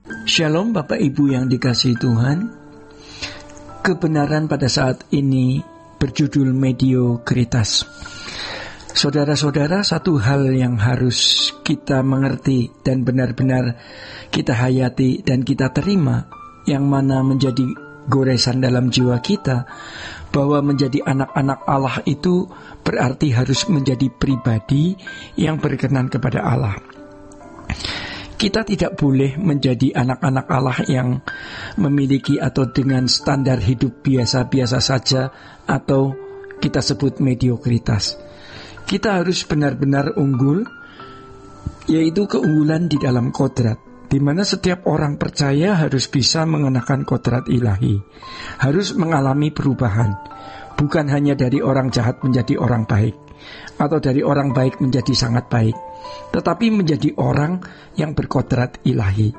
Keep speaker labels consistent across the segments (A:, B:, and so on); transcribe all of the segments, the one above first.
A: Shalom Bapak Ibu yang dikasihi Tuhan. Kebenaran pada saat ini berjudul mediokritas. Saudara-saudara, satu hal yang harus kita mengerti dan benar-benar kita hayati dan kita terima, yang mana menjadi goresan dalam jiwa kita, bahwa menjadi anak-anak Allah itu berarti harus menjadi pribadi yang berkenan kepada Allah. Kita tidak boleh menjadi anak-anak Allah yang memiliki atau dengan standar hidup biasa-biasa saja, atau kita sebut mediokritas. Kita harus benar-benar unggul, yaitu keunggulan di dalam kodrat, di mana setiap orang percaya harus bisa mengenakan kodrat ilahi, harus mengalami perubahan, bukan hanya dari orang jahat menjadi orang baik, atau dari orang baik menjadi sangat baik, tetapi menjadi orang yang berkodrat ilahi.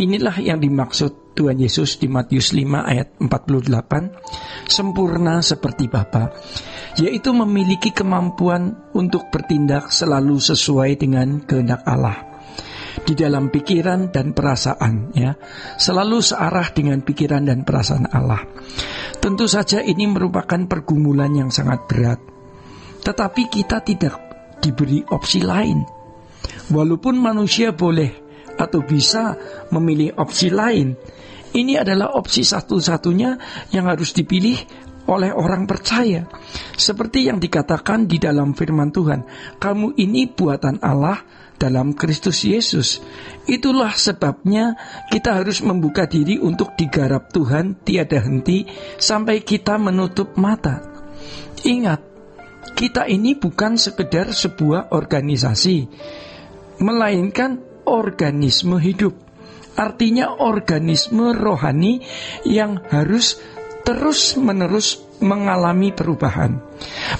A: Inilah yang dimaksud Tuhan Yesus di Matius 5 ayat 48, sempurna seperti Bapa, yaitu memiliki kemampuan untuk bertindak selalu sesuai dengan kehendak Allah di dalam pikiran dan perasaan, ya, selalu searah dengan pikiran dan perasaan Allah. Tentu saja ini merupakan pergumulan yang sangat berat, tetapi kita tidak diberi opsi lain. Walaupun manusia boleh atau bisa memilih opsi lain, ini adalah opsi satu-satunya yang harus dipilih oleh orang percaya. Seperti yang dikatakan di dalam firman Tuhan, kamu ini buatan Allah dalam Kristus Yesus. Itulah sebabnya kita harus membuka diri untuk digarap Tuhan tiada henti sampai kita menutup mata. Ingat, kita ini bukan sekedar sebuah organisasi, melainkan organisme hidup. Artinya organisme rohani yang harus terus-menerus mengalami perubahan.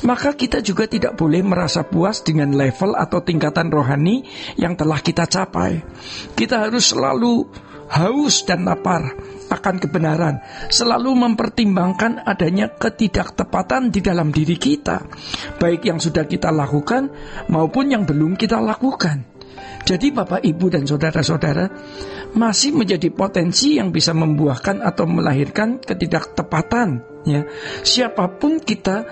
A: Maka kita juga tidak boleh merasa puas dengan level atau tingkatan rohani yang telah kita capai. Kita harus selalu haus dan lapar akan kebenaran, selalu mempertimbangkan adanya ketidaktepatan di dalam diri kita, baik yang sudah kita lakukan maupun yang belum kita lakukan. Jadi Bapak, Ibu, dan saudara-saudara, masih menjadi potensi yang bisa membuahkan atau melahirkan ketidaktepatan, ya. Siapapun kita,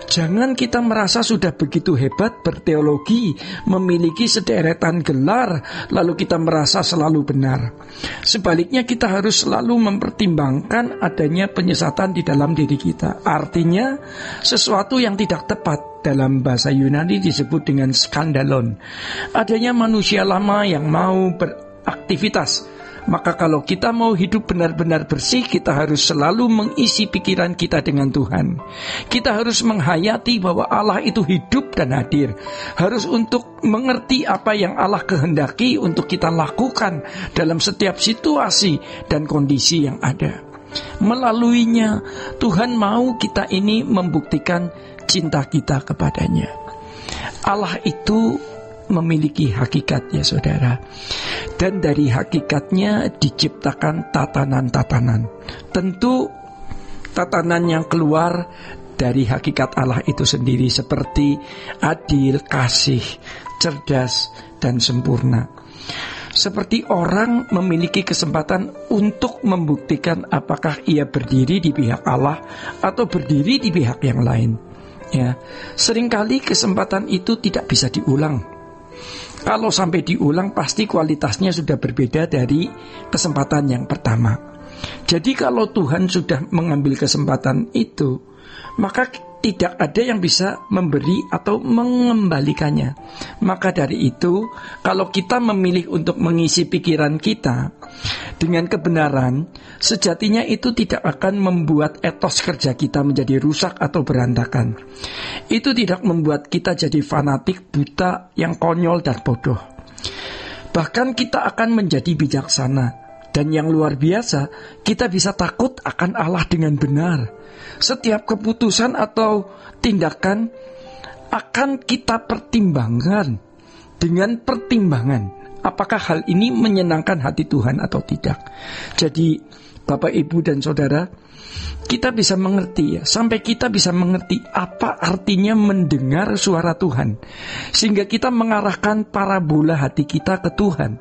A: jangan kita merasa sudah begitu hebat berteologi, memiliki sederetan gelar, lalu kita merasa selalu benar. Sebaliknya, kita harus selalu mempertimbangkan adanya penyesatan di dalam diri kita. Artinya, sesuatu yang tidak tepat. Dalam bahasa Yunani disebut dengan skandalon. Adanya manusia lama yang mau beraktivitas. Maka kalau kita mau hidup benar-benar bersih, kita harus selalu mengisi pikiran kita dengan Tuhan. Kita harus menghayati bahwa Allah itu hidup dan hadir. Harus untuk mengerti apa yang Allah kehendaki untuk kita lakukan dalam setiap situasi dan kondisi yang ada. Melaluinya, Tuhan mau kita ini membuktikan cinta kita kepadanya. Allah itu memiliki hakikat, ya saudara. Dan dari hakikatnya diciptakan tatanan-tatanan. Tentu tatanan yang keluar dari hakikat Allah itu sendiri, seperti adil, kasih, cerdas, dan sempurna. Seperti orang memiliki kesempatan untuk membuktikan apakah ia berdiri di pihak Allah atau berdiri di pihak yang lain. Ya, seringkali kesempatan itu tidak bisa diulang. Kalau sampai diulang, pasti kualitasnya sudah berbeda dari kesempatan yang pertama. Jadi kalau Tuhan sudah mengambil kesempatan itu, maka tidak ada yang bisa memberi atau mengembalikannya. Maka dari itu, kalau kita memilih untuk mengisi pikiran kita dengan kebenaran, sejatinya itu tidak akan membuat etos kerja kita menjadi rusak atau berantakan. Itu tidak membuat kita jadi fanatik, buta, yang konyol dan bodoh. Bahkan kita akan menjadi bijaksana. Dan yang luar biasa, kita bisa takut akan Allah dengan benar. Setiap keputusan atau tindakan akan kita pertimbangkan dengan pertimbangan apakah hal ini menyenangkan hati Tuhan atau tidak. Jadi Bapak, Ibu, dan Saudara, kita bisa mengerti ya, sampai kita bisa mengerti apa artinya mendengar suara Tuhan, sehingga kita mengarahkan parabola hati kita ke Tuhan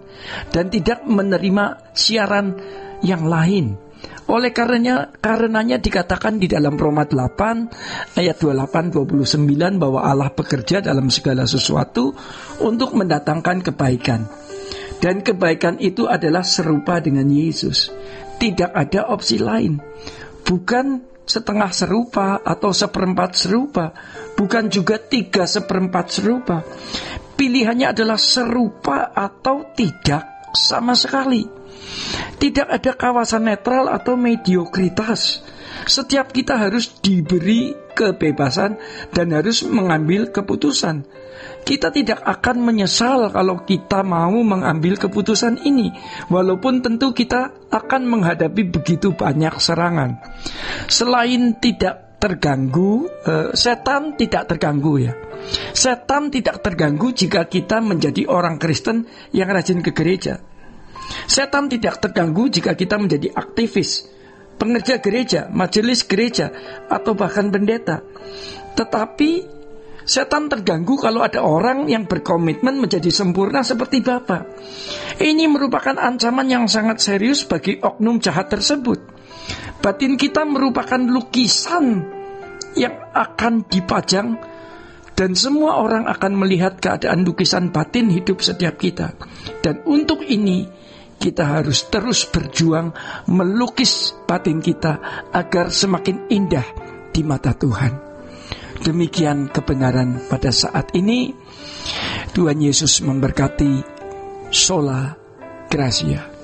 A: dan tidak menerima siaran yang lain. Oleh karenanya dikatakan di dalam Roma 8 ayat 28-29 bahwa Allah bekerja dalam segala sesuatu untuk mendatangkan kebaikan, dan kebaikan itu adalah serupa dengan Yesus. Tidak ada opsi lain. Bukan setengah serupa atau seperempat serupa, bukan juga 3/4 serupa. Pilihannya adalah serupa atau tidak sama sekali. Tidak ada kawasan netral atau mediokritas. Setiap kita harus diberi kebebasan dan harus mengambil keputusan. Kita tidak akan menyesal kalau kita mau mengambil keputusan ini, walaupun tentu kita akan menghadapi begitu banyak serangan. Selain tidak terganggu, setan tidak terganggu ya. Setan tidak terganggu jika kita menjadi orang Kristen yang rajin ke gereja. Setan tidak terganggu jika kita menjadi aktivis, pengerja gereja, majelis gereja, atau bahkan pendeta. Tetapi setan terganggu kalau ada orang yang berkomitmen menjadi sempurna seperti Bapa. Ini merupakan ancaman yang sangat serius bagi oknum jahat tersebut. Batin kita merupakan lukisan yang akan dipajang, dan semua orang akan melihat keadaan lukisan batin hidup setiap kita. Dan untuk ini kita harus terus berjuang melukis batin kita agar semakin indah di mata Tuhan. Demikian kebenaran pada saat ini. Tuhan Yesus memberkati. Sola Gracia.